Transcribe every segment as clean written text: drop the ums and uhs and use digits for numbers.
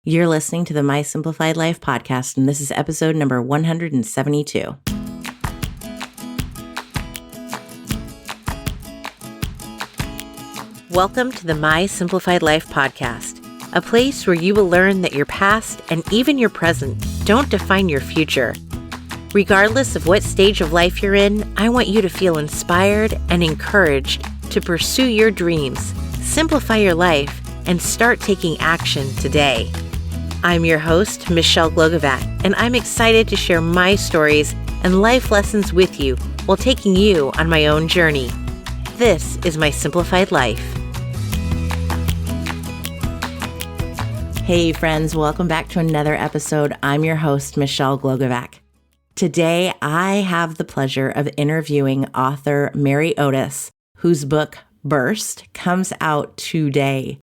You're listening to the My Simplified Life podcast, and this is episode number 172. Welcome to the My Simplified Life podcast, a place where you will learn that your past and even your present don't define your future. Regardless of what stage of life you're in, I want you to feel inspired and encouraged to pursue your dreams, simplify your life, and start taking action today. I'm your host, Michelle Glogovac, and I'm excited to share my stories and life lessons with you while taking you on my own journey. This is My Simplified Life. Hey friends, welcome back to another episode. I'm your host, Michelle Glogovac. Today, I have the pleasure of interviewing author Mary Otis, whose book, Burst, comes out today.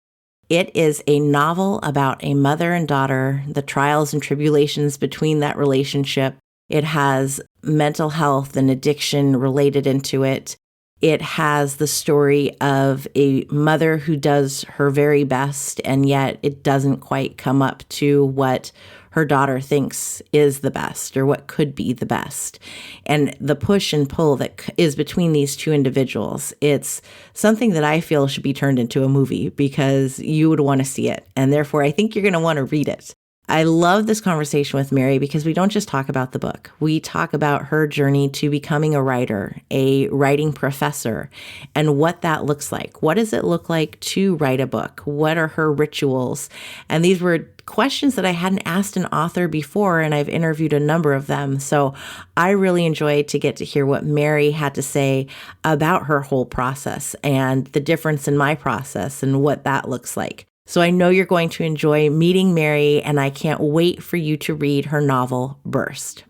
It is a novel about a mother and daughter, the trials and tribulations between that relationship. It has mental health and addiction related into it. It has the story of a mother who does her very best, and yet it doesn't quite come up to what her daughter thinks is the best or what could be the best. And the push and pull that is between these two individuals, it's something that I feel should be turned into a movie because you would want to see it. And therefore, I think you're going to want to read it. I love this conversation with Mary because we don't just talk about the book. We talk about her journey to becoming a writer, a writing professor, and what that looks like. What does it look like to write a book? What are her rituals? And these were questions that I hadn't asked an author before, and I've interviewed a number of them. So I really enjoyed to get to hear what Mary had to say about her whole process and the difference in my process and what that looks like. So I know you're going to enjoy meeting Mary, and I can't wait for you to read her novel, Burst.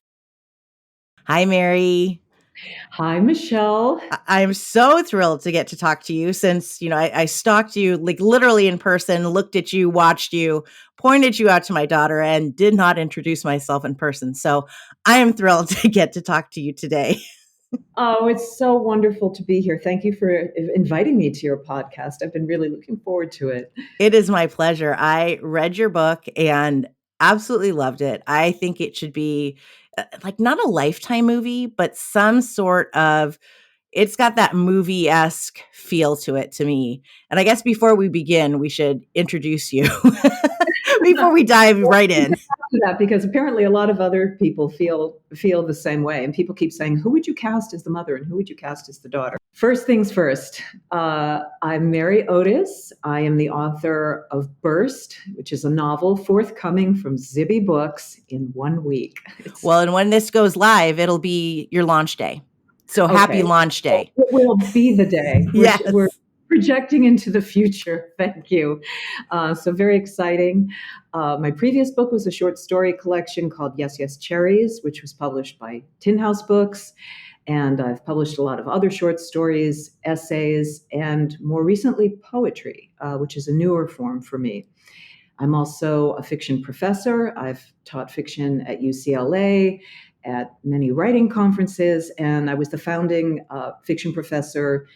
Hi, Mary. Hi, Michelle. I'm so thrilled to get to talk to you since, I stalked you like literally in person, looked at you, watched you, pointed you out to my daughter, and did not introduce myself in person. So I am thrilled to get to talk to you today. Oh, it's so wonderful to be here. Thank you for inviting me to your podcast. I've been really looking forward to it. It is my pleasure. I read your book and absolutely loved it. I think it should be like not a Lifetime movie, but some sort of, it's got that movie-esque feel to it to me. And I guess before we begin, we should introduce you before we dive right in. That because apparently a lot of other people feel the same way, and people keep saying, "Who would you cast as the mother, and who would you cast as the daughter?" First things first. I'm Mary Otis. I am the author of Burst, which is a novel forthcoming from Zibby Books in 1 week. Well, and when this goes live, it'll be your launch day. So happy launch day. It will be the day. Yes. We're projecting into the future. Thank you. So very exciting. My previous book was a short story collection called Yes, Yes, Cherries, which was published by Tin House Books. And I've published a lot of other short stories, essays, and more recently, poetry, which is a newer form for me. I'm also a fiction professor. I've taught fiction at UCLA, at many writing conferences, and I was the founding fiction professor,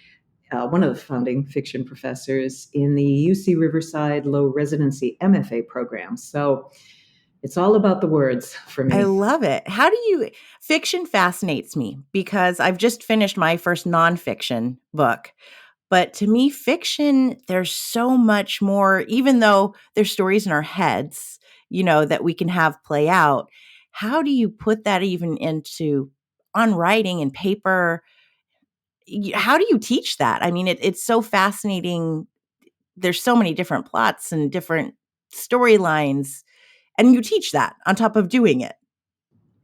one of the founding fiction professors in the UC Riverside Low Residency MFA program. So it's all about the words for me. I love it. Fiction fascinates me because I've just finished my first nonfiction book. But to me, fiction, there's so much more, even though there's stories in our heads, that we can have play out. How do you put that even on writing and paper? How do you teach that? I mean, it's so fascinating. There's so many different plots and different storylines, and you teach that on top of doing it.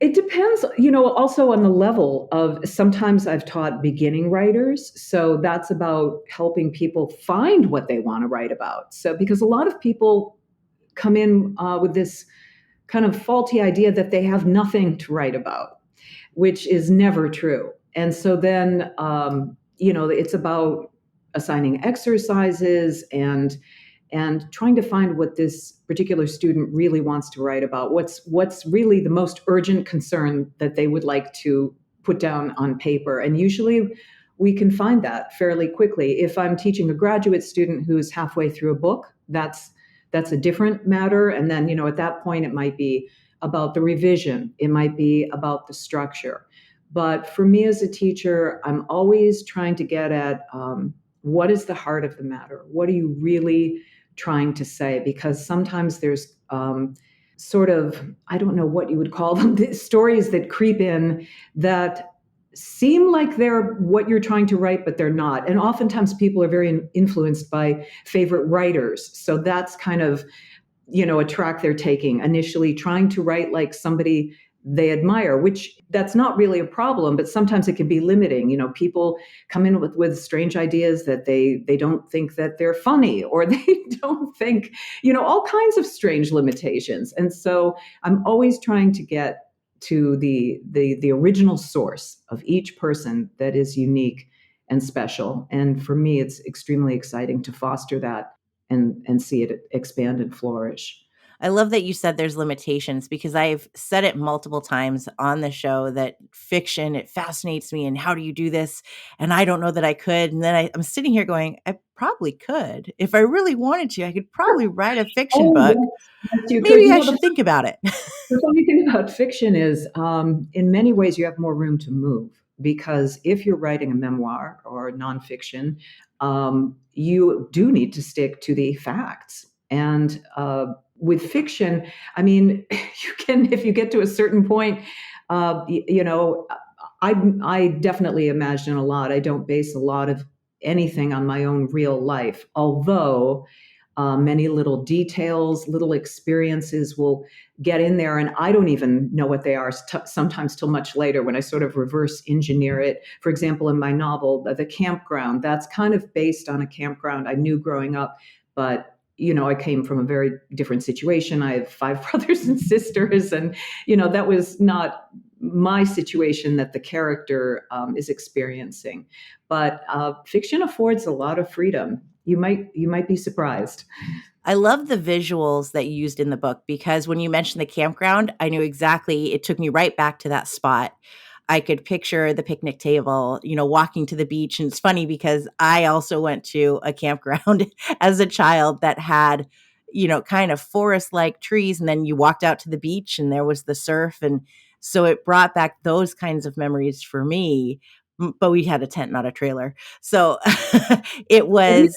It depends, also on the level of, sometimes I've taught beginning writers. So that's about helping people find what they want to write about. So, because a lot of people come in with this kind of faulty idea that they have nothing to write about, which is never true. And so then, it's about assigning exercises and trying to find what this particular student really wants to write about. What's really the most urgent concern that they would like to put down on paper. And usually we can find that fairly quickly. If I'm teaching a graduate student who's halfway through a book, that's that's a different matter. And then, at that point, it might be about the revision, it might be about the structure. But for me as a teacher, I'm always trying to get at what is the heart of the matter? What are you really trying to say? Because sometimes there's sort of, I don't know what you would call them, the stories that creep in that seem like they're what you're trying to write, but they're not. And oftentimes people are very influenced by favorite writers. So that's kind of, a track they're taking initially, trying to write like somebody they admire, which that's not really a problem, but sometimes it can be limiting. People come in with strange ideas that they don't think that they're funny, or they don't think, all kinds of strange limitations. And so I'm always trying to get to the original source of each person that is unique and special. And for me, it's extremely exciting to foster that and see it expand and flourish. I love that you said there's limitations, because I've said it multiple times on the show that fiction, it fascinates me. And how do you do this? And I don't know that I could. And then I'm sitting here going, I probably could. If I really wanted to, I could probably write a fiction Oh, book. yes, you could. Maybe I should think about it. The funny thing about fiction is, in many ways, you have more room to move, because if you're writing a memoir or nonfiction, you do need to stick to the facts. And with fiction, I mean, you can, if you get to a certain point, I definitely imagine a lot. I don't base a lot of anything on my own real life, although many little details, little experiences will get in there, and I don't even know what they are sometimes till much later when I sort of reverse engineer it. For example, in my novel, The Campground, that's kind of based on a campground I knew growing up, but I came from a very different situation. I have 5 brothers and sisters, and that was not my situation that the character is experiencing. But fiction affords a lot of freedom. You might be surprised. I love the visuals that you used in the book, because when you mentioned the campground, I knew exactly, it took me right back to that spot. I could picture the picnic table, walking to the beach. And it's funny because I also went to a campground as a child that had, kind of forest-like trees. And then you walked out to the beach and there was the surf. And so it brought back those kinds of memories for me. But we had a tent, not a trailer. So it was.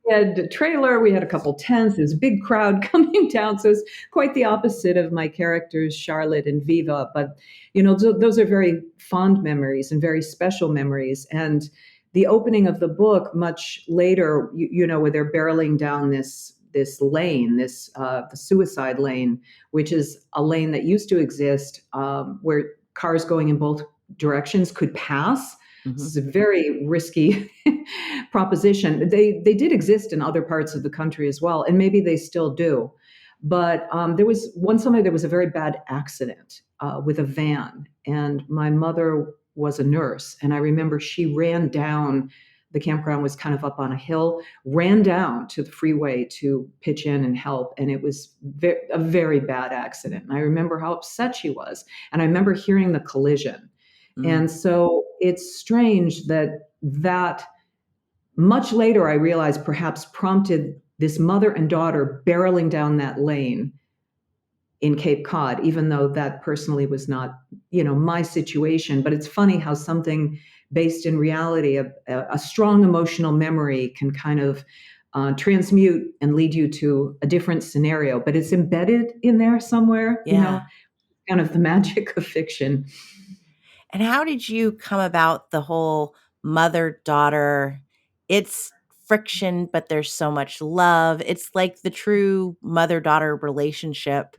We had a trailer, we had a couple tents, there's a big crowd coming down. So it's quite the opposite of my characters, Charlotte and Viva. But, those are very fond memories and very special memories. And the opening of the book much later, where they're barreling down this lane, the suicide lane, which is a lane that used to exist, where cars going in both directions could pass. This is a very risky proposition. They did exist in other parts of the country as well, and maybe they still do. But there was one summer there was a very bad accident with a van, and my mother was a nurse, and I remember she ran down. The campground was kind of up on a hill, ran down to the freeway to pitch in and help, and it was a very bad accident. And I remember how upset she was, and I remember hearing the collision. And so it's strange that much later I realized perhaps prompted this mother and daughter barreling down that lane in Cape Cod, even though that personally was not, my situation. But it's funny how something based in reality, a strong emotional memory can kind of transmute and lead you to a different scenario, but it's embedded in there somewhere, kind of the magic of fiction. And how did you come about the whole mother-daughter? It's friction, but there's so much love. It's like the true mother-daughter relationship,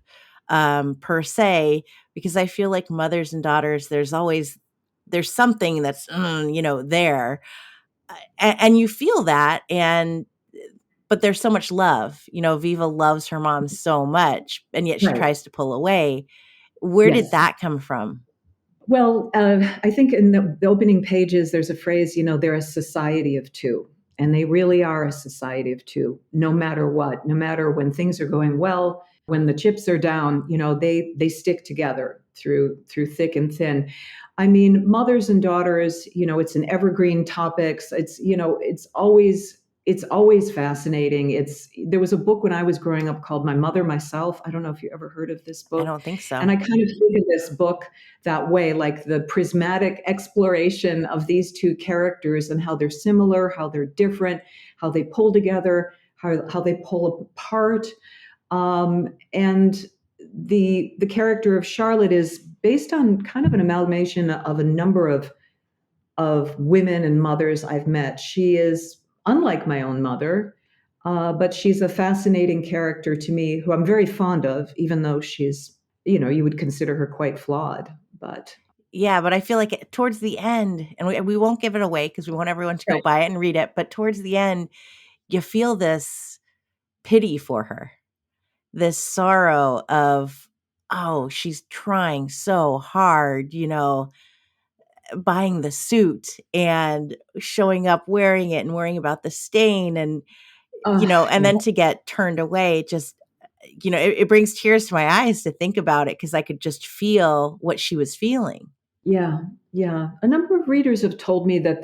per se, because I feel like mothers and daughters, there's something that's, there. And you feel that, but there's so much love. Viva loves her mom so much, and yet she Right. tries to pull away. Where did Yes. that come from? Well, I think in the opening pages, there's a phrase, they're a society of two. And they really are a society of two, no matter what, no matter when things are going well, when the chips are down, they stick together through thick and thin. I mean, mothers and daughters, it's an evergreen topic. It's always it's always fascinating. There was a book when I was growing up called My Mother, Myself. I don't know if you ever heard of this I book. don't think And so. I kind of think of this book that way, like the prismatic exploration of these two characters and how they're similar, how they're different, how they pull together, how they pull apart. And the character of Charlotte is based on kind of an amalgamation of a number of women and mothers I've met. She is unlike my own mother, but she's a fascinating character to me who I'm very fond of, even though she's, you would consider her quite flawed. But Yeah, but I feel like towards the end, and we won't give it away because we want everyone to go right. buy it and read it. But towards the end, you feel this pity for her, this sorrow of, oh, she's trying so hard, buying the suit and showing up wearing it and worrying about the stain and, and Yeah. then to get turned away, just, it brings tears to my eyes to think about it because I could just feel what she was feeling. Yeah, yeah. A number of readers have told me that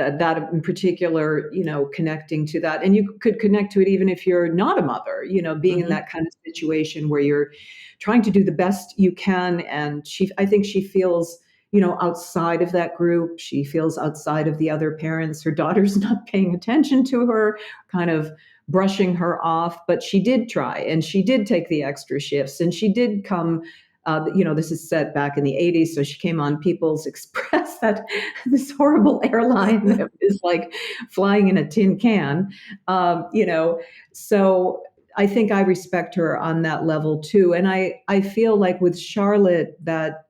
in particular, connecting to that, and you could connect to it even if you're not a mother, being in Hmm. that kind of situation where you're trying to do the best you can, and I think she feels, outside of that group. She feels outside of the other parents. Her daughter's not paying attention to her, kind of brushing her off, but she did try, and she did take the extra shifts, and she did come this is set back in the 80s. So she came on People's Express, that this horrible airline that is like flying in a tin can. So I think I respect her on that level too. And I feel like with Charlotte that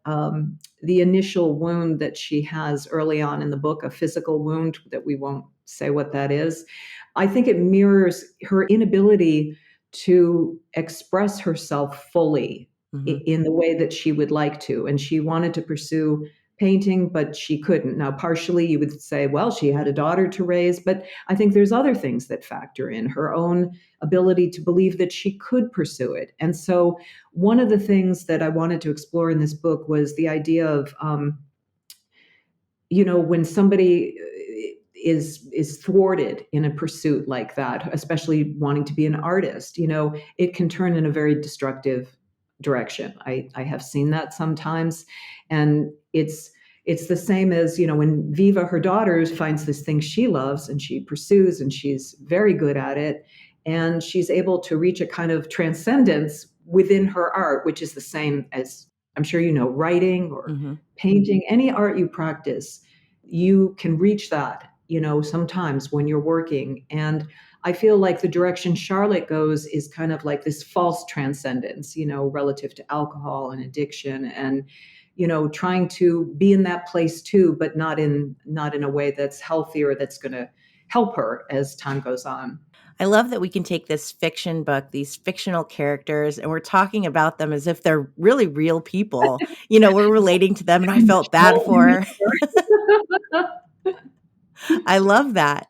the initial wound that she has early on in the book, a physical wound that we won't say what that is, I think it mirrors her inability to express herself fully Hmm. in the way that she would like to. And she wanted to pursue painting, but she couldn't. Now, partially you would say, well, she had a daughter to raise, but I think there's other things that factor in her own ability to believe that she could pursue it. And so, one of the things that I wanted to explore in this book was the idea of, when somebody is thwarted in a pursuit like that, especially wanting to be an artist, it can turn in a very destructive direction. I have seen that sometimes, and it's the same as, when Viva, her daughter, finds this thing she loves and she pursues and she's very good at it, and she's able to reach a kind of transcendence within her art, which is the same as, I'm sure, writing or Hmm. painting, any art you practice, you can reach that, sometimes when you're working. And I feel like the direction Charlotte goes is kind of like this false transcendence, relative to alcohol and addiction, and trying to be in that place too, but not in a way that's healthy or that's going to help her as time goes on. I love that we can take this fiction book, these fictional characters, and we're talking about them as if they're really real people. We're relating to them, and I felt bad Oh, for her. I love that.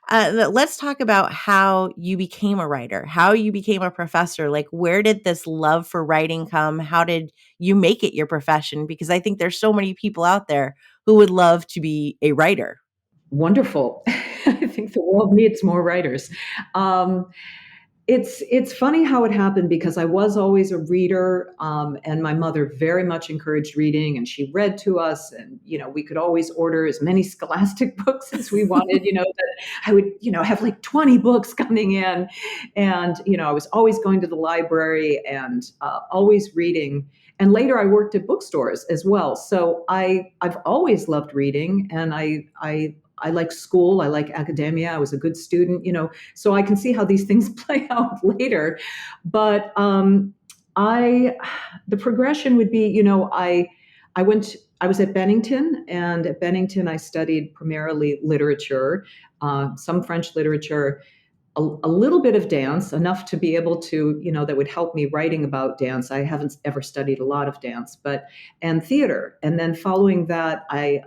Let's talk about how you became a writer, how you became a professor. Like, where did this love for writing come? How did you make it your profession? Because I think there's so many people out there who would love to be a writer. Wonderful. I think the world needs more writers. Um, it's funny how it happened because I was always a reader, and my mother very much encouraged reading, and she read to us, and we could always order as many scholastic books as we wanted. That I would have like 20 books coming in, and I was always going to the library and always reading. And later, I worked at bookstores as well, so I've always loved reading, and I like school. I like academia. I was a good student, so I can see how these things play out later. But I, the progression would be, I was at Bennington, and at Bennington, I studied primarily literature, some French literature, a little bit of dance, enough to be able to, that would help me writing about dance. I haven't ever studied a lot of dance, and theater. And then following that, I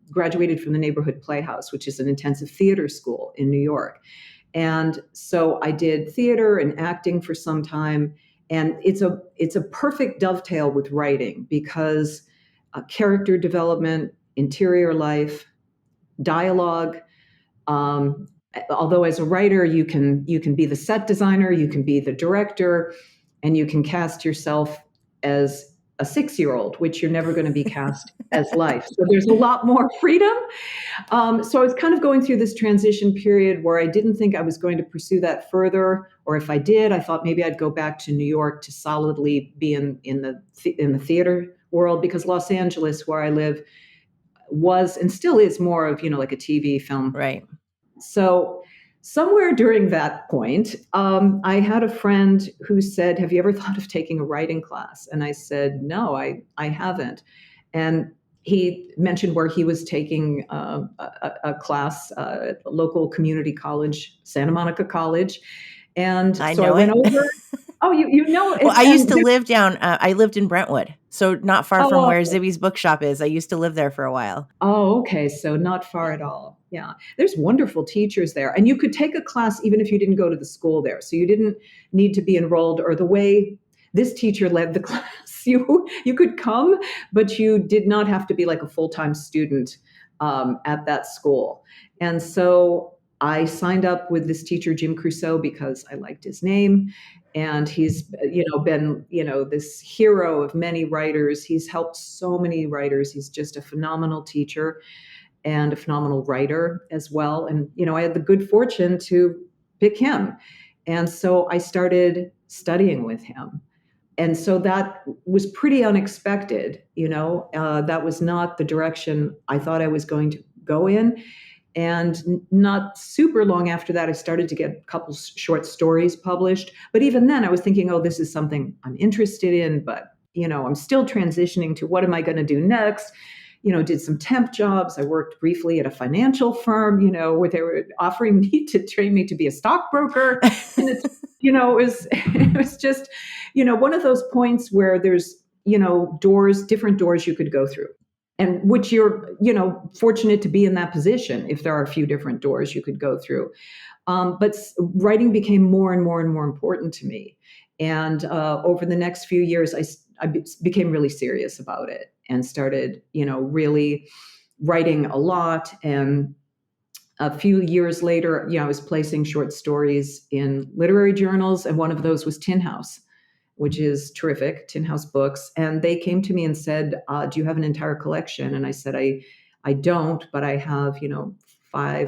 graduated from the Neighborhood Playhouse, which is an intensive theater school in New York. And so I did theater and acting for some time. And it's a perfect dovetail with writing because character development, interior life, dialogue, Although as a writer, you can be the set designer, you can be the director, and you can cast yourself as a 6-year-old, which you're never going to be cast as life. So there's a lot more freedom. So I was kind of going through this transition period where I didn't think I was going to pursue that further, or if I did, I thought maybe I'd go back to New York to solidly be in the theater world, because Los Angeles, where I live, was and still is more of like a TV film. Right. So somewhere during that point, I had a friend who said, "Have you ever thought of taking a writing class?" And I said, "No, I haven't." And he mentioned where he was taking a class at a local community college, Santa Monica College. And I so I know went it. over. Oh, you know it. Well, I used And to live I lived in Brentwood, so not far from oh, where Zibby's bookshop is. I used to live there for a while. oh, okay. So not far at all. Yeah. There's wonderful teachers there. And you could take a class even if you didn't go to the school there. So you didn't need to be enrolled, or the way this teacher led the class. You could come, but you did not have to be like a full-time student at that school. And so I signed up with this teacher, Jim Crusoe, because I liked his name. And he's been this hero of many writers. He's helped so many writers. He's just a phenomenal teacher and a phenomenal writer as well. And I had the good fortune to pick him, and so I started studying with him. And so that was pretty unexpected. That was not the direction I thought I was going to go in. And not super long after that, I started to get a couple short stories published. But even then, I was thinking, oh, this is something I'm interested in, but I'm still transitioning to what am I going to do next. Did some temp jobs. I worked briefly at a financial firm, where they were offering me to train me to be a stockbroker. And it was just, one of those points where there's, different doors you could go through, and which you're, fortunate to be in that position if there are a few different doors you could go through. But writing became more and more and more important to me. And over the next few years, I became really serious about it and started, really writing a lot. And a few years later, I was placing short stories in literary journals, and one of those was Tin House, which is terrific, Tin House Books. And they came to me and said, "Do you have an entire collection?" And I said, I don't, but I have,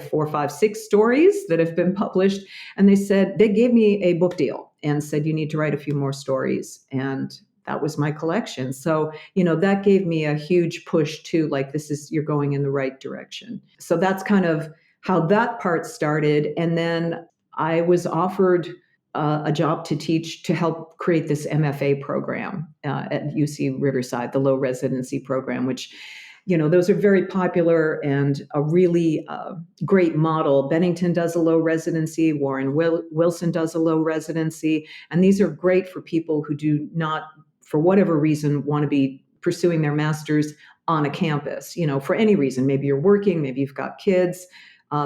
4, 5, 6 stories that have been published. And they gave me a book deal and said, "You need to write a few more stories." And that was my collection. So, that gave me a huge push to like, you're going in the right direction. So that's kind of how that part started. And then I was offered a job to teach, to help create this MFA program at UC Riverside, the low residency program, which, those are very popular and a really great model. Bennington does a low residency. Warren Wilson does a low residency. And these are great for people who do not, for whatever reason, want to be pursuing their master's on a campus, for any reason. Maybe you're working, maybe you've got kids.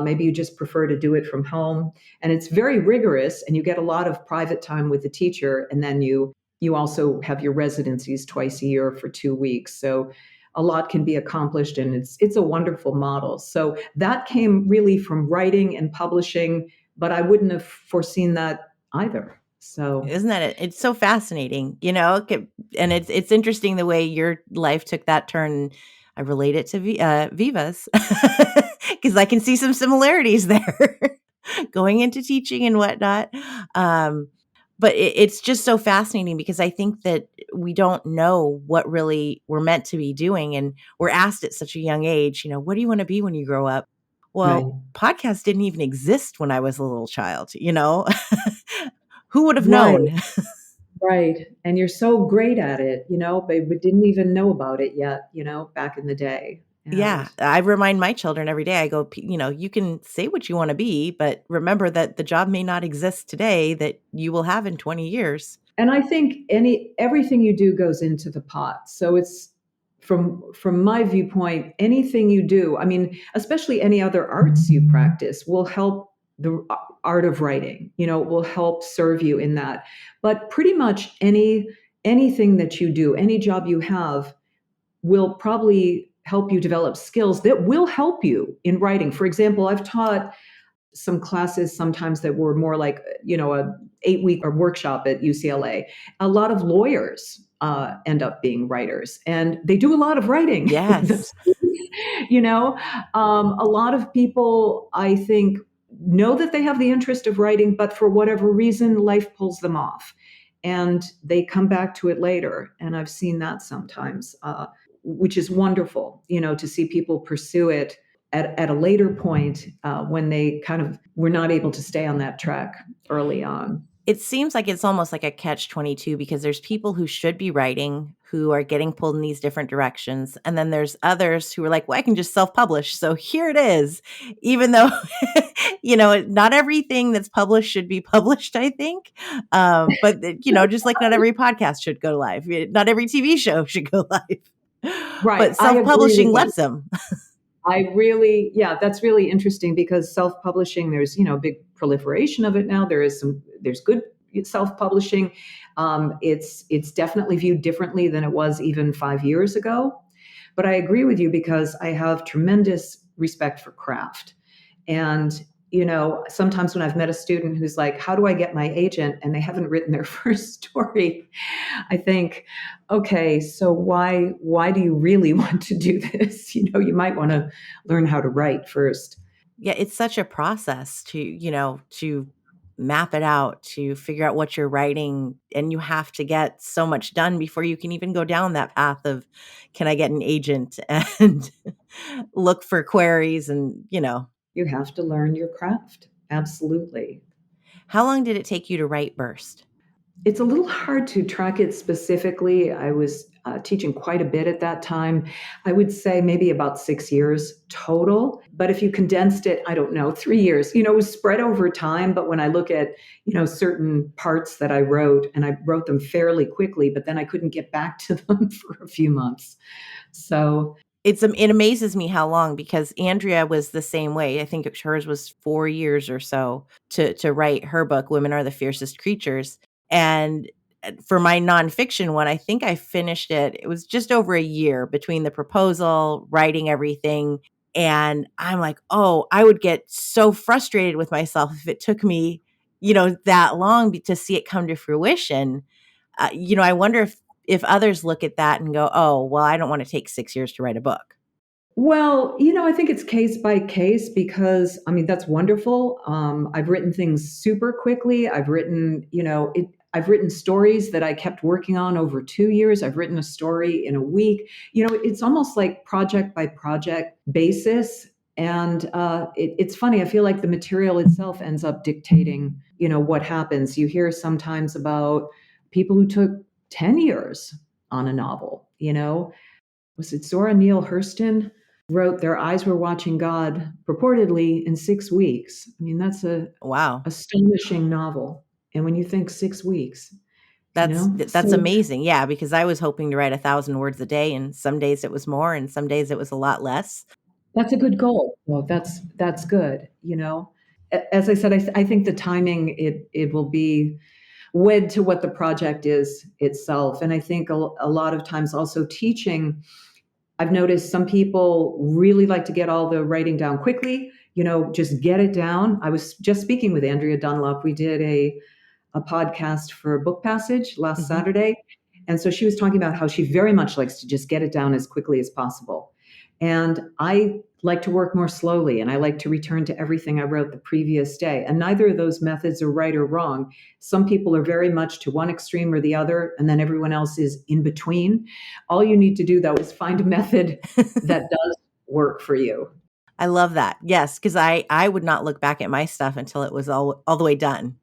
Maybe you just prefer to do it from home. And it's very rigorous, and you get a lot of private time with the teacher. And then you also have your residencies twice a year for 2 weeks. So a lot can be accomplished, and it's a wonderful model. So that came really from writing and publishing, but I wouldn't have foreseen that either. So Isn't that it? It's so fascinating, and it's interesting the way your life took that turn. I relate it to Viva's because I can see some similarities there going into teaching and whatnot. But it's just so fascinating because I think that we don't know what really we're meant to be doing. And we're asked at such a young age, what do you want to be when you grow up? right. Well, podcasts didn't even exist when I was a little child, Who would have Right. known? Right. And you're so great at it, but we didn't even know about it yet, back in the day. Yeah, And I remind my children every day. I go, you can say what you want to be, but remember that the job may not exist today that you will have in 20 years. and I think everything you do goes into the pot. So it's from my viewpoint, anything you do, I mean, especially any other arts you practice, will help the art of writing, will help serve you in that. But pretty much anything that you do, any job you have, will probably help you develop skills that will help you in writing. For example, I've taught some classes sometimes that were more like, a 8-week or workshop at UCLA. A lot of lawyers end up being writers, and they do a lot of writing. Yes. you know, a lot of people, I think, know that they have the interest of writing, but for whatever reason, life pulls them off, and they come back to it later. And I've seen that sometimes, which is wonderful, to see people pursue it at a later point, when they kind of were not able to stay on that track early on. It seems like it's almost like a catch-22 because there's people who should be writing who are getting pulled in these different directions. And then there's others who are like, well, I can just self-publish. So here it is, even though, not everything that's published should be published, I think. But, just like not every podcast should go live. Not every TV show should go live. Right. But I agree self-publishing with you. lets them. That's really interesting because self-publishing, there's, big proliferation of it now. There's good self-publishing. It's definitely viewed differently than it was even 5 years ago. But I agree with you because I have tremendous respect for craft. And, sometimes when I've met a student who's like, how do I get my agent? And they haven't written their first story, I think, okay, so why do you really want to do this? You might want to learn how to write first. Yeah, it's such a process to map it out, to figure out what you're writing. And you have to get so much done before you can even go down that path of, can I get an agent and look for queries and. You have to learn your craft. Absolutely. How long did it take you to write Burst? It's a little hard to track it specifically. I was teaching quite a bit at that time. I would say maybe about 6 years total. But if you condensed it, I don't know, 3 years. It was spread over time. But when I look at, certain parts that I wrote, and I wrote them fairly quickly, but then I couldn't get back to them for a few months. So it amazes me how long, because Andrea was the same way. I think hers was 4 years or so to write her book, Women Are the Fiercest Creatures. And for my nonfiction one, I think I finished it. It was just over a year between the proposal, writing everything. And I'm like, oh, I would get so frustrated with myself if it took me, that long to see it come to fruition. I wonder if others look at that and go, oh, well, I don't want to take 6 years to write a book. Well, I think it's case by case because, that's wonderful. I've written things super quickly. I've written, I've written stories that I kept working on over 2 years. I've written a story in a week. It's almost like project by project basis. And it's funny. I feel like the material itself ends up dictating, what happens. You hear sometimes about people who took 10 years on a novel, Was it Zora Neale Hurston wrote Their Eyes Were Watching God purportedly in 6 weeks? That's a Wow, astonishing novel. And when you think 6 weeks, that's amazing. Yeah, because I was hoping to write 1,000 words a day, and some days it was more, and some days it was a lot less. That's a good goal. Well, that's good. As I said, I think the timing it will be wed to what the project is itself. And I think a lot of times also teaching, I've noticed some people really like to get all the writing down quickly, just get it down. I was just speaking with Andrea Dunlop. We did a podcast for Book Passage last Saturday. And so she was talking about how she very much likes to just get it down as quickly as possible. And I like to work more slowly, and I like to return to everything I wrote the previous day. And neither of those methods are right or wrong. Some people are very much to one extreme or the other, and then everyone else is in between. All you need to do, though, is find a method that does work for you. I love that. Yes, because I would not look back at my stuff until it was all the way done.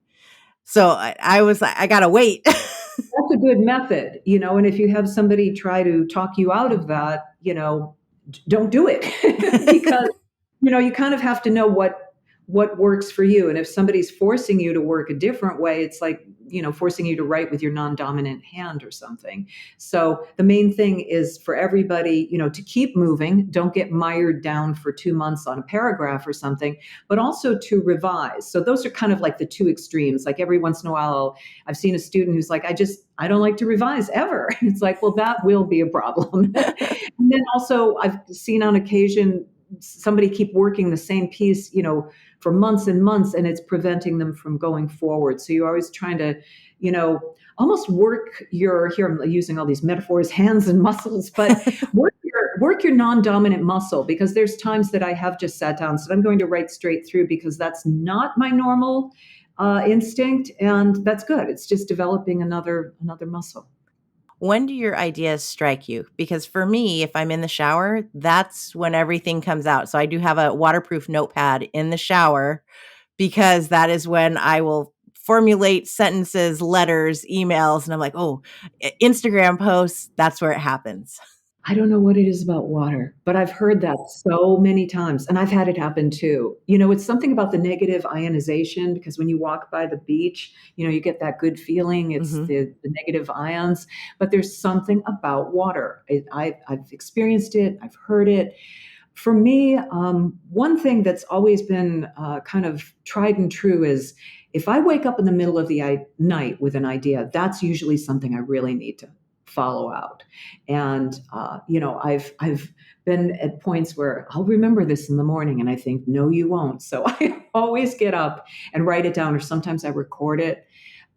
So I was like, I got to wait. That's a good method, and if you have somebody try to talk you out of that, don't do it because, you kind of have to know what works for you. And if somebody's forcing you to work a different way, it's like, forcing you to write with your non-dominant hand or something. So the main thing is for everybody, to keep moving, don't get mired down for 2 months on a paragraph or something, but also to revise. So those are kind of like the two extremes. Like every once in a while, I've seen a student who's like, I don't like to revise ever. It's like, well, that will be a problem. And then also I've seen on occasion somebody keep working the same piece, for months and months, and it's preventing them from going forward. So you're always trying to, almost work here I'm using all these metaphors, hands and muscles, but work your non-dominant muscle, because there's times that I have just sat down and said, I'm going to write straight through because that's not my normal instinct. And that's good. It's just developing another muscle. When do your ideas strike you? Because for me, if I'm in the shower, that's when everything comes out. So I do have a waterproof notepad in the shower because that is when I will formulate sentences, letters, emails. And I'm like, oh, Instagram posts, that's where it happens. I don't know what it is about water, but I've heard that so many times, and I've had it happen too. It's something about the negative ionization, because when you walk by the beach, you get that good feeling. It's Mm-hmm. the negative ions, but there's something about water. I've experienced it. I've heard it. For me, one thing that's always been kind of tried and true is if I wake up in the middle of the night with an idea, that's usually something I really need to follow out. And I've been at points where I'll remember this in the morning, and I think, no, you won't. So I always get up and write it down, or sometimes I record it.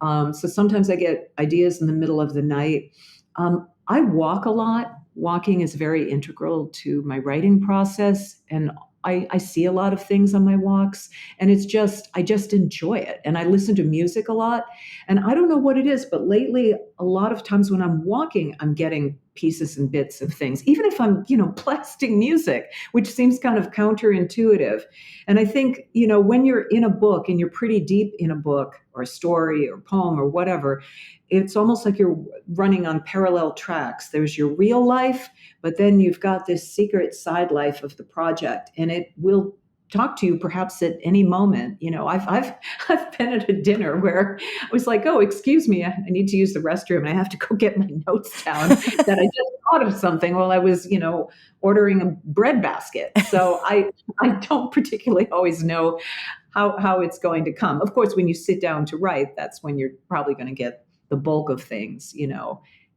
So sometimes I get ideas in the middle of the night. I walk a lot. Walking is very integral to my writing process, and I see a lot of things on my walks, and I just enjoy it. And I listen to music a lot, and I don't know what it is, but lately, a lot of times when I'm walking, I'm getting pieces and bits of things, even if I'm, blasting music, which seems kind of counterintuitive. And I think, when you're in a book and you're pretty deep in a book or a story or poem or whatever, it's almost like you're running on parallel tracks. There's your real life, but then you've got this secret side life of the project, and it will talk to you perhaps at any moment. I've been at a dinner where I was like, oh, excuse me, I need to use the restroom, and I have to go get my notes down that I just thought of something while I was, ordering a bread basket. So I don't particularly always know how it's going to come. Of course, when you sit down to write, that's when you're probably going to get the bulk of things.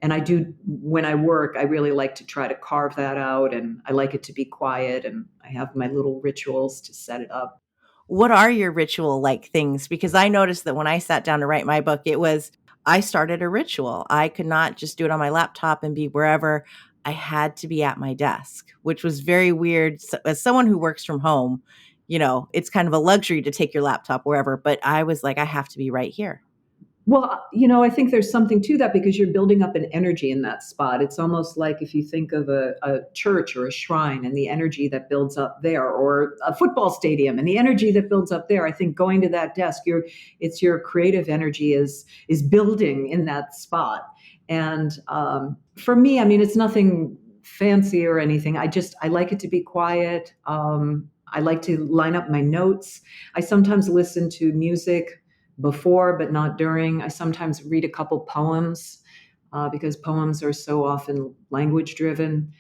And I do, when I work, I really like to try to carve that out, and I like it to be quiet, and I have my little rituals to set it up. What are your ritual like things? Because I noticed that when I sat down to write my book, I started a ritual. I could not just do it on my laptop and be wherever. I had to be at my desk, which was very weird. So, as someone who works from home, it's kind of a luxury to take your laptop wherever. But I was like, I have to be right here. Well, I think there's something to that, because you're building up an energy in that spot. It's almost like if you think of a church or a shrine and the energy that builds up there, or a football stadium and the energy that builds up there. I think going to that desk, it's your creative energy is building in that spot. And for me, I mean, it's nothing fancy or anything. I like it to be quiet. I like to line up my notes. I sometimes listen to music before, but not during. I sometimes read a couple poems, because poems are so often language driven.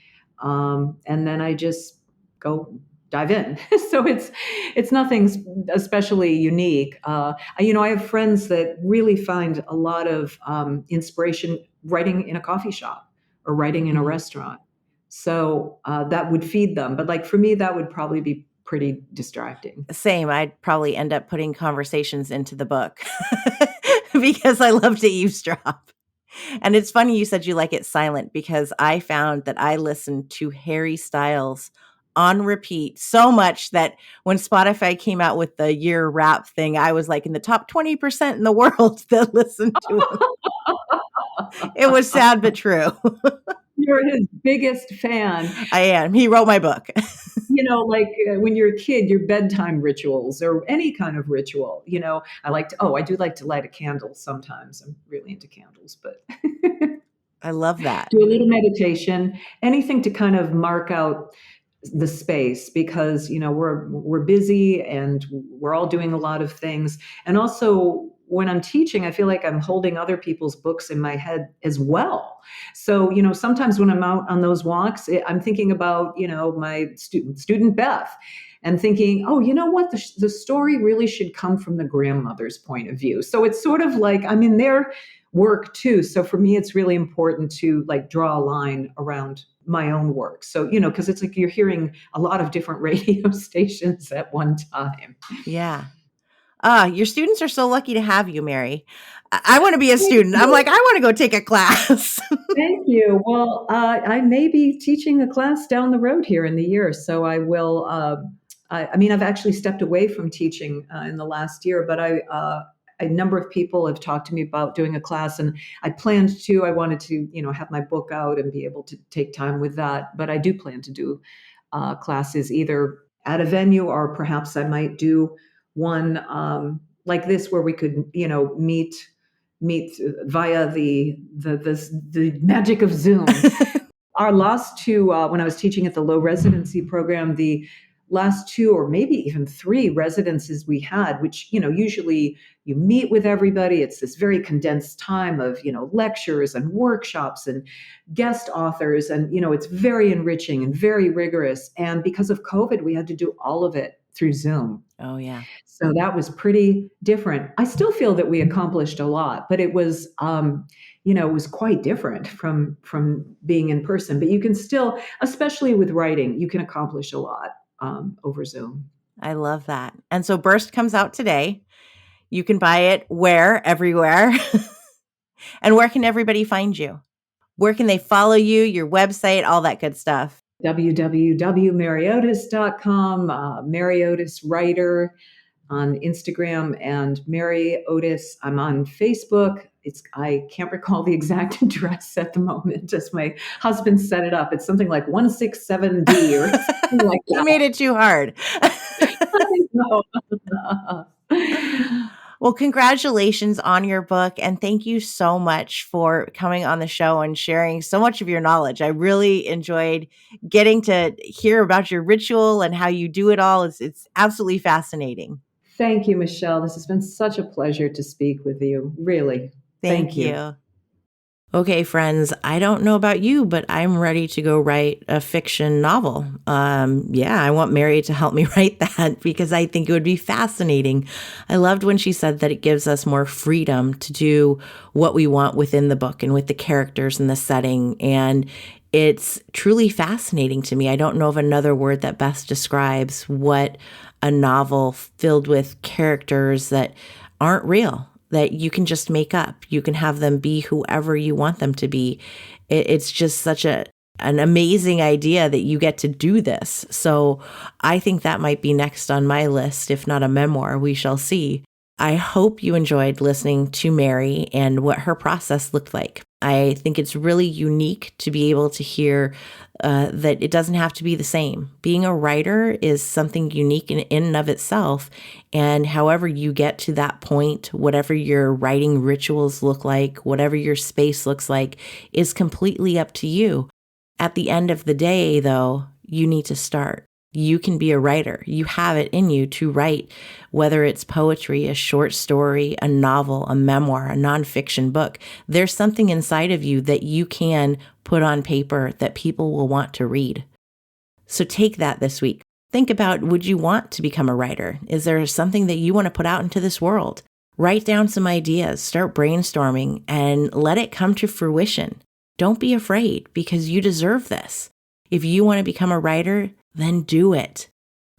And then I just go dive in. So it's nothing especially unique. I have friends that really find a lot of inspiration writing in a coffee shop or writing in a restaurant. So that would feed them. But like for me, that would probably be pretty distracting. Same. I'd probably end up putting conversations into the book because I love to eavesdrop. And it's funny you said you like it silent, because I found that I listened to Harry Styles on repeat so much that when Spotify came out with the year rap thing, I was like in the top 20% in the world that listened to him. It was sad but true. You're his biggest fan. I am. He wrote my book. Like when you're a kid, your bedtime rituals or any kind of ritual, I do like to light a candle sometimes. I'm really into candles, but I love that. do a little meditation, anything to kind of mark out the space, because we're busy and we're all doing a lot of things. And also when I'm teaching, I feel like I'm holding other people's books in my head as well. So sometimes when I'm out on those walks, I'm thinking about my student Beth, and thinking, oh, you know what, the story really should come from the grandmother's point of view. So it's sort of like I'm in their work too. So for me, it's really important to like draw a line around my own work. So, because it's like you're hearing a lot of different radio stations at one time. Yeah. Your students are so lucky to have you, Mary. I want to be a Thank student. I'm like, you. I want to go take a class. Thank you. Well, I may be teaching a class down the road here in the year, so I will. I mean, I've actually stepped away from teaching in the last year, but a number of people have talked to me about doing a class, and I planned to. I wanted to, have my book out and be able to take time with that. But I do plan to do classes either at a venue or perhaps I might do one like this where we could, meet via the magic of Zoom. Our last two, when I was teaching at the low residency program, the last two or maybe even three residences we had, which, usually you meet with everybody. It's this very condensed time of, lectures and workshops and guest authors. And, it's very enriching and very rigorous. And because of COVID, we had to do all of it through Zoom. Oh, yeah. So that was pretty different. I still feel that we accomplished a lot, but it was, it was quite different from being in person. But you can still, especially with writing, you can accomplish a lot over Zoom. I love that. And so Burst comes out today. You can buy it where? Everywhere. And where can everybody find you? Where can they follow you, your website, all that good stuff? www.maryotis.com, Mary Otis Writer on Instagram, and Mary Otis. I'm on Facebook. I can't recall the exact address at the moment, as my husband set it up. It's something like 167D or something like that. You made it too hard. I know. Well, congratulations on your book. And thank you so much for coming on the show and sharing so much of your knowledge. I really enjoyed getting to hear about your ritual and how you do it all. It's absolutely fascinating. Thank you, Michelle. This has been such a pleasure to speak with you. Really. Thank you. Okay, friends, I don't know about you, but I'm ready to go write a fiction novel. I want Mary to help me write that because I think it would be fascinating. I loved when she said that it gives us more freedom to do what we want within the book and with the characters and the setting. And it's truly fascinating to me. I don't know of another word that best describes what a novel filled with characters that aren't real, that you can just make up. You can have them be whoever you want them to be. It's just such an amazing idea that you get to do this. So I think that might be next on my list, if not a memoir. We shall see. I hope you enjoyed listening to Mary and what her process looked like. I think it's really unique to be able to hear that it doesn't have to be the same. Being a writer is something unique in and of itself. And however you get to that point, whatever your writing rituals look like, whatever your space looks like, is completely up to you. At the end of the day, though, you need to start. You can be a writer. You have it in you to write, whether it's poetry, a short story, a novel, a memoir, a nonfiction book. There's something inside of you that you can put on paper that people will want to read. So take that this week. Think about, would you want to become a writer? Is there something that you want to put out into this world? Write down some ideas, start brainstorming, and let it come to fruition. Don't be afraid because you deserve this. If you want to become a writer, then do it.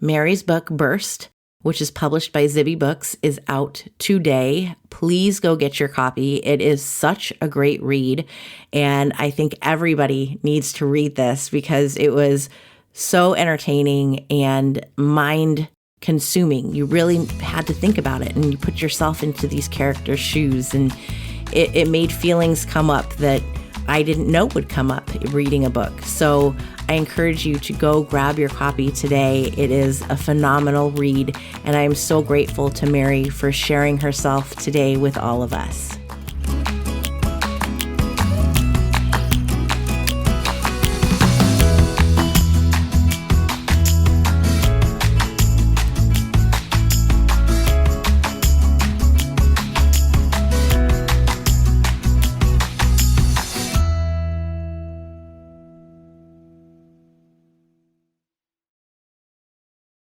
Mary's book, Burst, which is published by Zibby Books, is out today. Please go get your copy. It is such a great read, and I think everybody needs to read this because it was so entertaining and mind-consuming. You really had to think about it, and you put yourself into these characters' shoes, and it made feelings come up that I didn't know would come up reading a book. So I encourage you to go grab your copy today. It is a phenomenal read, and I am so grateful to Mary for sharing herself today with all of us.